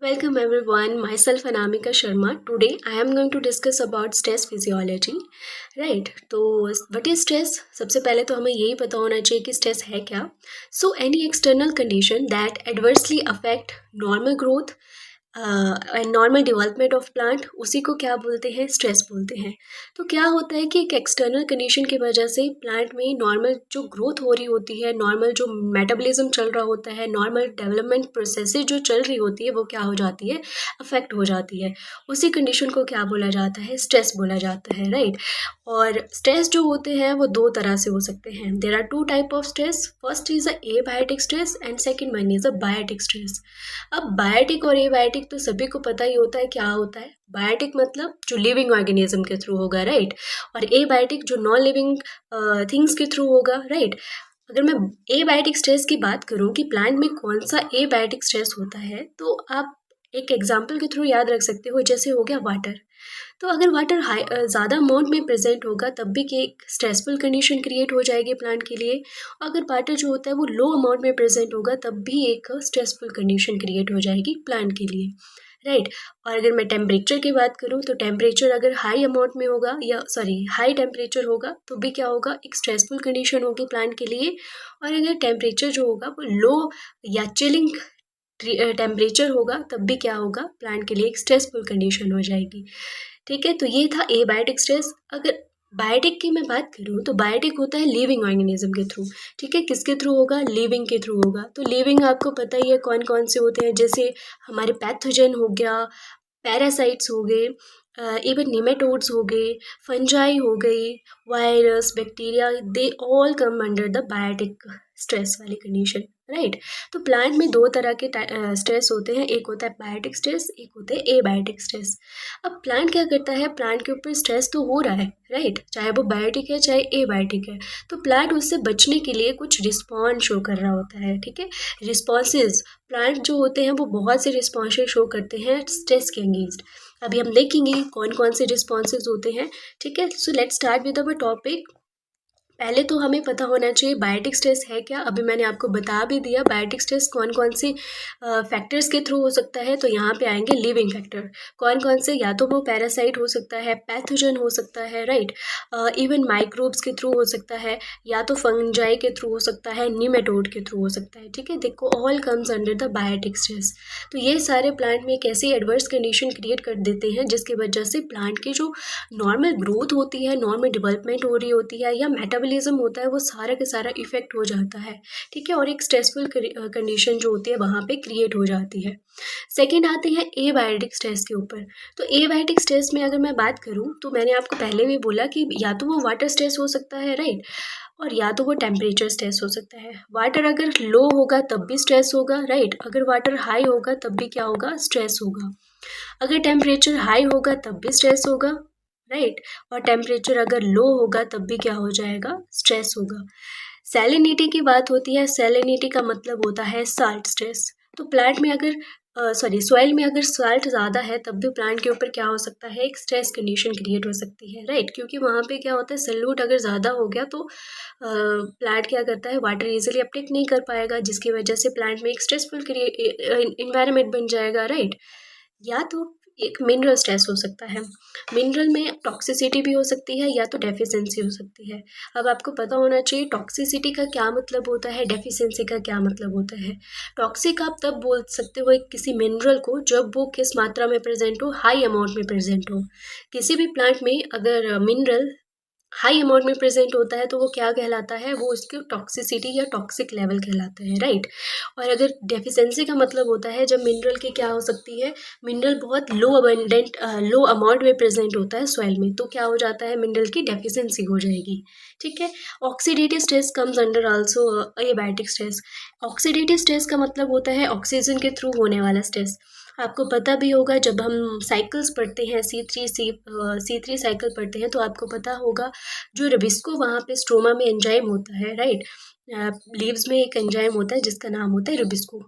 Welcome everyone, myself Anamika Sharma. Today I am going to discuss about stress physiology. Right, तो what is stress? सबसे पहले तो हमें यही पता होना चाहिए कि स्ट्रेस है क्या. So any external condition that adversely affect normal growth and normal development of plant, उसी को क्या बोलते हैं, स्ट्रेस बोलते हैं. तो क्या होता है कि एक एक्सटर्नल कंडीशन की वजह से प्लांट में नॉर्मल जो ग्रोथ हो रही होती है, नॉर्मल जो मेटाबॉलिज्म चल रहा होता है, नॉर्मल डेवलपमेंट प्रोसेसेस जो चल रही होती है वो क्या हो जाती है, अफेक्ट हो जाती है. उसी कंडीशन को क्या बोला जाता है, स्ट्रेस बोला जाता है. राइट. और स्ट्रेस जो होते हैं वो दो तरह से हो सकते हैं. There are two type of stress. First is a abiotic stress and second one is a biotic stress. अब बायोटिक और एबायोटिक तो सभी को पता ही होता है क्या होता है. बायोटिक मतलब जो लिविंग ऑर्गेनिज्म के थ्रू होगा, राइट. और एबायोटिक जो नॉन लिविंग थिंग्स के थ्रू होगा, राइट. अगर मैं एबायोटिक स्ट्रेस की बात करूं कि प्लांट में कौन सा एबायोटिक स्ट्रेस होता है, तो आप एक एग्जाम्पल के थ्रू याद रख सकते हो. जैसे हो गया वाटर. तो अगर वाटर ज़्यादा अमाउंट में प्रेजेंट होगा तब भी कि एक स्ट्रेसफुल कंडीशन क्रिएट हो जाएगी प्लांट के लिए. अगर वाटर जो होता है वो लो अमाउंट में प्रेजेंट होगा तब भी एक स्ट्रेसफुल कंडीशन क्रिएट हो जाएगी प्लांट के लिए. राइट. और अगर मैं टेम्परेचर की बात करूँ तो टेम्परेचर अगर हाई अमाउंट में होगा, या सॉरी हाई टेम्परेचर होगा, तो भी क्या होगा, एक स्ट्रेसफुल कंडीशन होगी प्लांट के लिए. और अगर टेम्परेचर जो होगा वो लो या चिलिंग टेम्परेचर होगा तब भी क्या होगा, प्लांट के लिए एक स्ट्रेसफुल कंडीशन हो जाएगी. ठीक है, तो ये था एबायोटिक स्ट्रेस. अगर बायोटिक की मैं बात करूँ तो बायोटिक होता है लिविंग ऑर्गेनिज्म के थ्रू. ठीक है, किसके थ्रू होगा, लिविंग के थ्रू होगा. तो लिविंग आपको पता ही है कौन कौन से होते हैं. जैसे हमारे पैथोजन हो गया, पैरासाइट्स हो गए, इवन निमेटोड्स हो गए, फंजाई हो गई, virus, bacteria, they all come under the biotic stress वाली कंडीशन. राइट. तो प्लांट में दो तरह के स्ट्रेस होते हैं. एक होता है बायोटिक स्ट्रेस, एक होता है एबायोटिक स्ट्रेस. अब प्लांट क्या करता है, प्लांट के ऊपर स्ट्रेस तो हो रहा है, राइट, चाहे वो बायोटिक है चाहे एबायोटिक है. तो प्लांट उससे बचने के लिए कुछ रिस्पॉन्स शो कर रहा होता है. ठीक है, रिस्पॉन्सेज. प्लांट जो होते हैं वो बहुत से रिस्पॉन्सेज शो करते हैं स्ट्रेस के अगेंस्ट. अभी हम देखेंगे कौन कौन से रिस्पॉन्सेज होते हैं. ठीक है, so let's start with our topic. पहले तो हमें पता होना चाहिए बायोटिक स्ट्रेस है क्या. अभी मैंने आपको बता भी दिया बायोटिक स्ट्रेस कौन कौन से फैक्टर्स के थ्रू हो सकता है. तो यहाँ पे आएंगे लिविंग फैक्टर. कौन कौन से, या तो वो पैरासाइट हो सकता है, पैथोजन हो सकता है, राइट, इवन माइक्रोब्स के थ्रू हो सकता है, या तो फंजाई के थ्रू हो सकता है, निमेटोड के थ्रू हो सकता है. ठीक है, देखो all comes under the biotic stress. तो ये सारे प्लांट में एक ऐसी एडवर्स कंडीशन क्रिएट कर देते हैं जिसकी वजह से प्लांट की जो नॉर्मल ग्रोथ होती है, नॉर्मल डेवलपमेंट हो रही होती है, या मेटाबॉलिज्म होता है, वो सारा का सारा इफेक्ट हो जाता है. ठीक है, और एक स्ट्रेसफुल कंडीशन जो होती है वहाँ पे क्रिएट हो जाती है. सेकेंड आते हैं एबायोटिक स्ट्रेस के ऊपर. तो एबायोटिक स्ट्रेस में अगर मैं बात करूँ तो मैंने आपको पहले भी बोला कि या तो वो वाटर स्ट्रेस हो सकता है, राइट, और या तो वो टेम्परेचर स्ट्रेस हो सकता है. वाटर अगर लो होगा तब भी स्ट्रेस होगा, राइट. अगर वाटर हाई होगा तब भी क्या होगा, स्ट्रेस होगा. अगर टेम्परेचर हाई होगा तब भी स्ट्रेस होगा, राइट. और टेम्परेचर अगर लो होगा तब भी क्या हो जाएगा, स्ट्रेस होगा. सैलिनिटी की बात होती है. सैलिनिटी का मतलब होता है साल्ट स्ट्रेस. तो प्लांट में अगर सॉइल में अगर साल्ट ज़्यादा है तब भी प्लांट के ऊपर क्या हो सकता है, एक स्ट्रेस कंडीशन क्रिएट हो सकती है, राइट. क्योंकि वहाँ पे क्या होता है, सल्यूट अगर ज़्यादा हो गया तो प्लांट क्या करता है, वाटर इजीली अपटेक नहीं कर पाएगा, जिसकी वजह से प्लांट में एक स्ट्रेसफुल इन्वायरमेंट बन जाएगा, राइट. या तो एक मिनरल स्ट्रेस हो सकता है. मिनरल में टॉक्सिसिटी भी हो सकती है या तो डेफिशिएंसी हो सकती है. अब आपको पता होना चाहिए टॉक्सिसिटी का क्या मतलब होता है, डेफिशिएंसी का क्या मतलब होता है. टॉक्सिक आप तब बोल सकते हो एक किसी मिनरल को जब वो किस मात्रा में प्रेजेंट हो, हाई अमाउंट में प्रेजेंट हो. किसी भी प्लांट में अगर मिनरल हाई अमाउंट में प्रेजेंट होता है तो वो क्या कहलाता है, वो उसकी टॉक्सिसिटी या टॉक्सिक लेवल कहलाता है, राइट. और अगर डेफिशिएंसी का मतलब होता है जब मिनरल की क्या हो सकती है, मिनरल बहुत लो अमाउंट में प्रेजेंट होता है सॉइल में, तो क्या हो जाता है, मिनरल की डेफिशिएंसी हो जाएगी. ठीक है. Oxidative stress comes under also abiotic stress. Oxidative stress का मतलब होता है ऑक्सीजन के थ्रू होने वाला स्ट्रेस. आपको पता भी होगा जब हम साइकिल्स पढ़ते हैं, C3 साइकिल पढ़ते हैं, तो आपको पता होगा जो रबिस्को वहाँ पे स्ट्रोमा में एंजाइम होता है, राइट. लीव्स में एक एंजाइम होता है जिसका नाम होता है रबिस्को.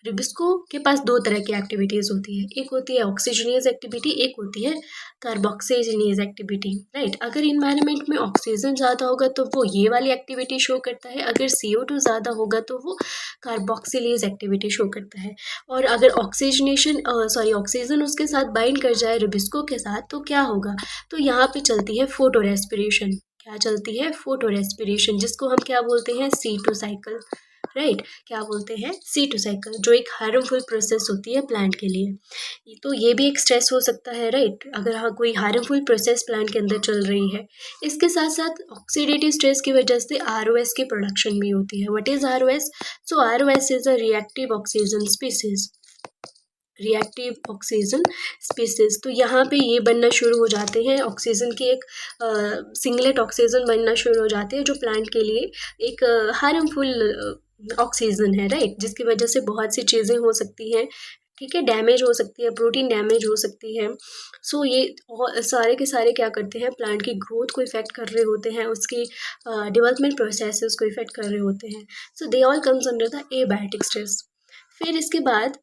रिबिस्को के पास दो तरह की एक्टिविटीज़ होती है, एक होती है ऑक्सीजनेज एक्टिविटी, एक होती है कार्बोक्सीजनेज एक्टिविटी, राइट। अगर इन्वायरमेंट में ऑक्सीजन ज़्यादा होगा तो वो ये वाली एक्टिविटी शो करता है, अगर CO2 ज़्यादा होगा तो वो कार्बोक्सिलेज एक्टिविटी शो करता है। और अगर ऑक्सीजन उसके साथ बाइंड कर जाए रिबिस्को के साथ तो क्या होगा, तो यहाँ पे चलती है फोटो रेस्पिरेशन। क्या चलती है, फोटो रेस्पिरेशन, जिसको हम क्या बोलते हैं, C2 साइकिल, राइट। क्या बोलते हैं, C2 साइकिल, जो एक हार्मफुल प्रोसेस होती है प्लांट के लिए। तो ये भी एक स्ट्रेस हो सकता है, राइट, अगर हाँ कोई हार्मफुल प्रोसेस प्लांट के अंदर चल रही है। इसके साथ साथ ऑक्सीडेटिव स्ट्रेस की वजह से ROS की प्रोडक्शन भी होती है। What is ROS? So ROS is a reactive oxygen species, reactive oxygen species. तो यहाँ पे ये बनना शुरू हो जाते हैं, ऑक्सीजन की एक सिंगलेट ऑक्सीजन बनना शुरू हो जाती है, जो प्लांट के लिए एक हार्मफुल ऑक्सीजन है, राइट, जिसकी वजह से बहुत सी चीज़ें हो सकती हैं, ठीक है, डैमेज हो सकती है, प्रोटीन डैमेज हो सकती है। सो ये सारे के सारे क्या करते हैं, प्लांट की ग्रोथ को इफेक्ट कर रहे होते हैं, उसकी डेवलपमेंट प्रोसेसेस को इफेक्ट कर रहे होते हैं। So they all comes under the abiotic stress. फिर इसके बाद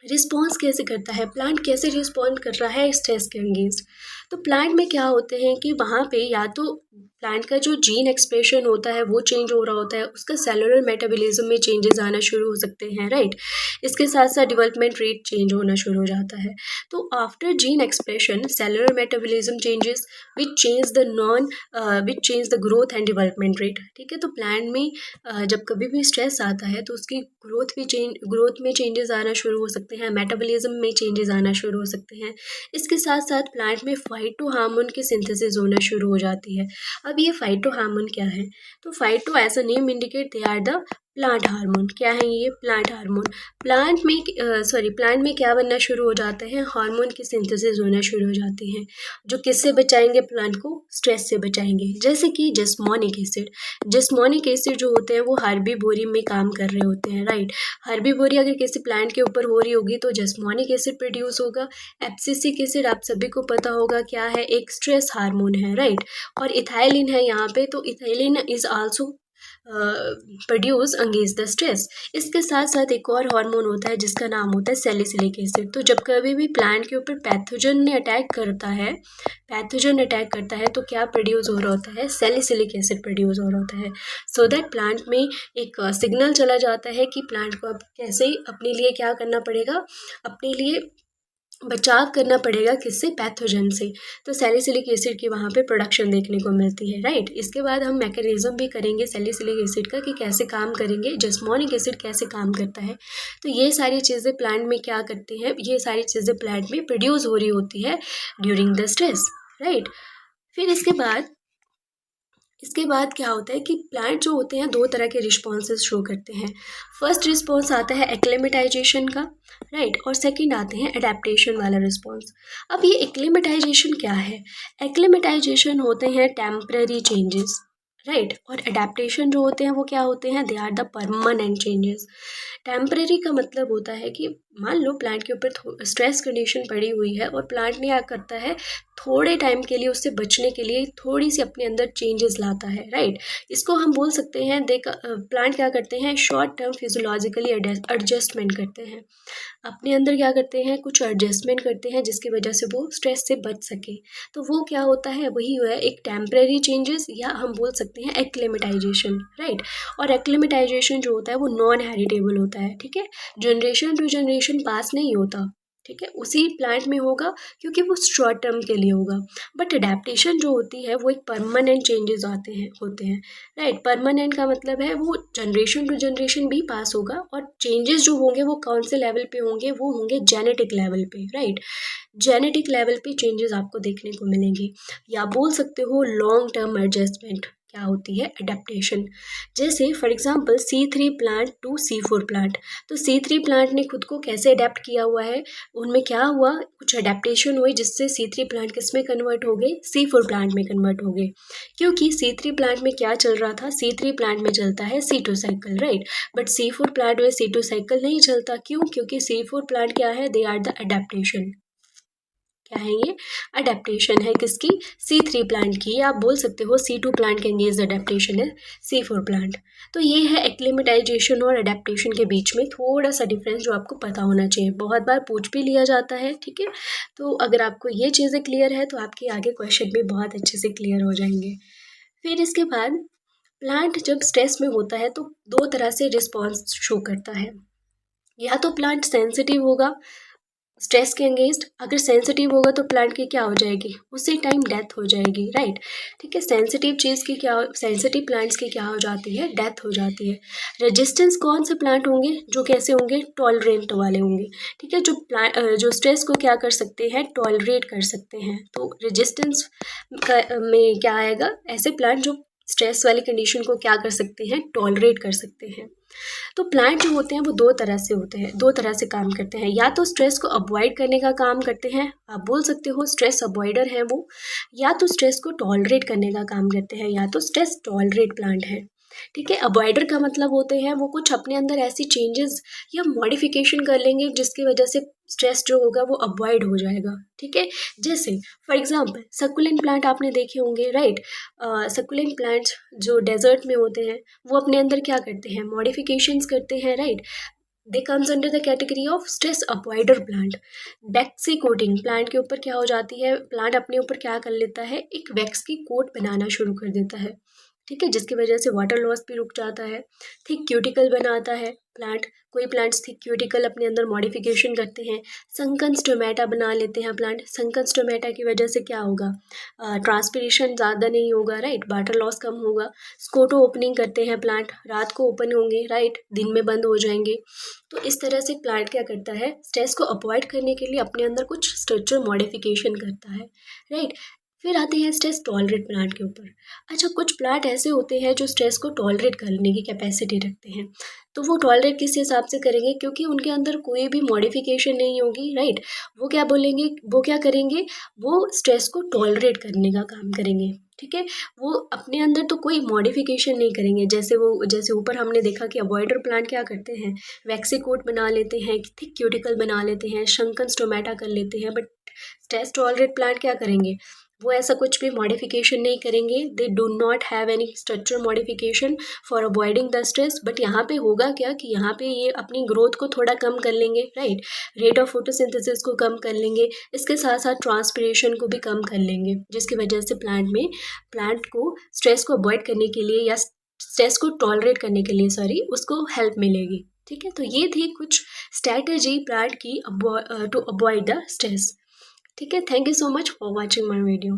रिस्पॉन्स कैसे करता है प्लांट, कैसे रिस्पॉन्ड कर रहा है स्ट्रेस के अगेंस्ट। तो प्लांट में क्या होते हैं कि वहाँ पे या तो प्लांट का जो जीन एक्सप्रेशन होता है वो चेंज हो रहा होता है, उसका सेलुलर मेटाबॉलिज्म में चेंजेस आना शुरू हो सकते हैं, राइट। इसके साथ साथ डेवलपमेंट रेट चेंज होना शुरू हो जाता है। तो after gene expression cellular metabolism changes which change the growth and development rate, ठीक है। तो प्लांट में जब कभी भी स्ट्रेस आता है तो उसकी ग्रोथ में चेंजेस आना शुरू हो सकते हैं, मेटाबॉलिज्म में चेंजेस आना शुरू हो सकते हैं। इसके साथ साथ प्लांट में फाइटो हार्मोन की सिंथेसिस होना शुरू हो जाती है। अब ये फाइटो हार्मोन क्या है, तो phyto as a name indicate they are the plant hormone. क्या है ये, प्लांट हार्मोन। प्लांट में क्या बनना शुरू हो जाते हैं, हार्मोन की सिंथेसिस होना शुरू हो जाती है, जो किससे बचाएंगे प्लांट को, स्ट्रेस से बचाएंगे। जैसे कि जस्मोनिक एसिड, जस्मोनिक एसिड जो होते हैं वो हर्बीवोरी में काम कर रहे होते हैं, राइट। हर्बीवोरी अगर किसी प्लांट के ऊपर हो रही होगी तो जस्मोनिक एसिड प्रोड्यूस होगा। एब्सिसिक एसिड आप सभी को पता होगा क्या है, एक स्ट्रेस हार्मोन है, राइट। और इथाइलिन है यहाँ पे, तो ethylene is also produce against the stress. इसके साथ साथ एक और हार्मोन होता है जिसका नाम होता है सैलिसिलिक एसिड। तो जब कभी भी प्लांट के ऊपर पैथोजन अटैक करता है तो क्या प्रोड्यूस हो रहा होता है, सैलिसिलिक एसिड प्रोड्यूस हो रहा होता है। सो दैट प्लांट में एक सिग्नल चला जाता है कि प्लांट को अब कैसे अपने लिए क्या करना पड़ेगा, अपने लिए बचाव करना पड़ेगा, किससे, पैथोजन से। तो सैलिसिलिक एसिड की वहाँ पे प्रोडक्शन देखने को मिलती है, राइट। इसके बाद हम मैकेनिज्म भी करेंगे सैलिसिलिक एसिड का कि कैसे काम करेंगे, जस्मोनिक एसिड कैसे काम करता है। तो ये सारी चीज़ें प्लांट में क्या करती हैं, ये सारी चीज़ें प्लांट में प्रोड्यूस हो रही होती है ड्यूरिंग द स्ट्रेस, राइट। फिर इसके बाद क्या होता है कि प्लांट जो होते हैं दो तरह के रिस्पॉन्सेज शो करते हैं। फर्स्ट रिस्पॉन्स आता है एक्लेमेटाइजेशन का, राइट, और सेकंड आते हैं अडेप्टेशन वाला रिस्पॉन्स। अब ये एक्लेमेटाइजेशन क्या है, एक्लेमेटाइजेशन होते हैं टेम्पररी चेंजेस, राइट, और अडेप्टेशन जो होते हैं वो क्या होते हैं, they are the permanent changes. Temporary का मतलब होता है कि मान लो प्लांट के ऊपर स्ट्रेस कंडीशन पड़ी हुई है और प्लांट ने क्या करता है, थोड़े टाइम के लिए उससे बचने के लिए थोड़ी सी अपने अंदर चेंजेस लाता है, राइट। इसको हम बोल सकते हैं प्लांट क्या करते हैं, शॉर्ट टर्म फिजियोलॉजिकली एडजस्टमेंट करते हैं, अपने अंदर क्या करते हैं, कुछ एडजस्टमेंट करते हैं जिसकी वजह से वो स्ट्रेस से बच सके। तो वो क्या होता है, वही हुआ है एक टेम्परेरी चेंजेस, या हम बोल सकते हैं एक्लेमेटाइजेशन, राइट। और एक्लेमेटाइजेशन जो होता है वो नॉन हेरिटेबल होता है, ठीक है, जनरेशन टू जनरेशन पास नहीं होता, ठीक है, उसी प्लांट में होगा क्योंकि वो शॉर्ट टर्म के लिए होगा। बट अडेप्टेशन जो होती है वो एक परमानेंट चेंजेस होते हैं, राइट। परमानेंट का मतलब है वो जनरेशन टू जनरेशन भी पास होगा, और चेंजेस जो होंगे वो कौन से लेवल पे होंगे, वो होंगे जेनेटिक लेवल पे, राइट। जेनेटिक लेवल पे चेंजेस आपको देखने को मिलेंगे, या बोल सकते हो लॉन्ग टर्म एडजस्टमेंट क्या होती है, अडेप्टेशन। जैसे for example C3 plant to C4 plant, तो C3 प्लांट ने खुद को कैसे अडेप्ट किया हुआ है, उनमें क्या हुआ, कुछ अडेप्टेशन हुई जिससे C3 प्लांट किस में कन्वर्ट हो गए, C4 प्लांट में कन्वर्ट हो गए। क्योंकि C3 प्लांट में क्या चल रहा था, C3 प्लांट में चलता है C2 cycle, right, but C4 plant में C2 साइकिल नहीं चलता। क्यों, क्योंकि C4 प्लांट क्या है, दे आर द अडेप्टेशन, क्या है ये? अडेप्टेशन है किसकी? C3 प्लांट की, या आप बोल सकते हो C2 प्लांट का एंगेज अडेप्टेशन है C4 प्लांट। तो ये है एक्लिमेटाइजेशन और अडेप्टेशन के बीच में थोड़ा सा डिफरेंस जो आपको पता होना चाहिए, बहुत बार पूछ भी लिया जाता है, ठीक है। तो अगर आपको ये चीज़ें क्लियर है तो आपके आगे क्वेश्चन भी बहुत अच्छे से क्लियर हो जाएंगे। फिर इसके बाद प्लांट जब स्ट्रेस में होता है तो दो तरह से रिस्पॉन्स शो करता है। या तो प्लांट सेंसिटिव होगा स्ट्रेस के अगेंस्ट, अगर सेंसिटिव होगा तो प्लांट की क्या हो जाएगी? उसी टाइम डेथ हो जाएगी, राइट। ठीक है, सेंसिटिव चीज़ की क्या, सेंसिटिव प्लांट्स की क्या हो जाती है? डेथ हो जाती है। रेजिस्टेंस कौन से प्लांट होंगे? जो कैसे होंगे? टॉलरेंट वाले होंगे, ठीक है, जो स्ट्रेस को क्या कर सकते हैं? टॉलरेट कर सकते हैं। तो रेजिस्टेंस में क्या आएगा? ऐसे प्लांट जो स्ट्रेस वाली कंडीशन को क्या कर सकते हैं? टॉलरेट कर सकते हैं। तो प्लांट जो होते हैं वो दो तरह से होते हैं, दो तरह से काम करते हैं। या तो स्ट्रेस को अवॉइड करने का काम करते हैं, आप बोल सकते हो स्ट्रेस अवॉइडर है वो, या तो स्ट्रेस को टॉलरेट करने का काम करते हैं, या तो स्ट्रेस टॉलरेट प्लांट है। ठीक है, अवॉइडर का मतलब होते हैं वो कुछ अपने अंदर ऐसी चेंजेस या मॉडिफिकेशन कर लेंगे जिसकी वजह से स्ट्रेस जो होगा वो अवॉइड हो जाएगा। ठीक है, जैसे फॉर एग्जांपल सकुलेंट प्लांट आपने देखे होंगे, राइट। सकुलेंट प्लांट्स जो डेजर्ट में होते हैं वो अपने अंदर क्या करते हैं? मॉडिफिकेशंस करते हैं, right. They comes under the category of stress avoider plant. Waxy coating plant के ऊपर क्या हो जाती है? प्लांट अपने ऊपर क्या कर लेता है? एक वैक्स की कोट बनाना शुरू कर देता है, ठीक है, जिसकी वजह से वाटर लॉस भी रुक जाता है। थिक क्यूटिकल बनाता है प्लांट, कोई प्लांट्स थिक क्यूटिकल अपने अंदर मॉडिफिकेशन करते हैं। संकन स्टोमेटा बना लेते हैं प्लांट। संकन स्टोमेटा की वजह से क्या होगा? ट्रांसपिरेशन ज़्यादा नहीं होगा, राइट, वाटर लॉस कम होगा। स्कोटो ओपनिंग करते हैं प्लांट, रात को ओपन होंगे, राइट, दिन में बंद हो जाएंगे। तो इस तरह से प्लांट क्या करता है? स्ट्रेस को अवॉइड करने के लिए अपने अंदर कुछ स्ट्रक्चर मॉडिफिकेशन करता है, राइट। फिर आते हैं स्ट्रेस टॉलरेट प्लांट के ऊपर। अच्छा, कुछ प्लांट ऐसे होते हैं जो स्ट्रेस को टॉलरेट करने की कैपेसिटी रखते हैं। तो वो टॉलरेट किस हिसाब से करेंगे? क्योंकि उनके अंदर कोई भी मॉडिफिकेशन नहीं होगी, राइट। वो क्या बोलेंगे, वो क्या करेंगे? वो स्ट्रेस को टॉलरेट करने का काम करेंगे, ठीक है। वो अपने अंदर तो कोई मॉडिफिकेशन नहीं करेंगे। जैसे ऊपर हमने देखा कि अवॉइडर प्लांट क्या करते हैं? वैक्सीकोट बना लेते हैं, थिक क्यूटिकल बना लेते हैं, शंकन स्टोमेटा कर लेते हैं। बट स्ट्रेस टॉलरेट प्लांट क्या करेंगे? वो ऐसा कुछ भी मॉडिफिकेशन नहीं करेंगे। They do not have any structure modification for avoiding the stress. But यहाँ पे होगा क्या कि यहाँ पे ये अपनी ग्रोथ को थोड़ा कम कर लेंगे, राइट, रेट ऑफ फोटोसिंथेसिस को कम कर लेंगे, इसके साथ साथ ट्रांसपिरेशन को भी कम कर लेंगे, जिसकी वजह से प्लांट को स्ट्रेस को अवॉइड करने के लिए या स्ट्रेस को टॉलरेट करने के लिए उसको हेल्प मिलेगी। ठीक है, तो ये थी कुछ स्ट्रैटेजी प्लांट की टू अवॉइड द स्ट्रेस। ठीक है, thank you so much for watching my video.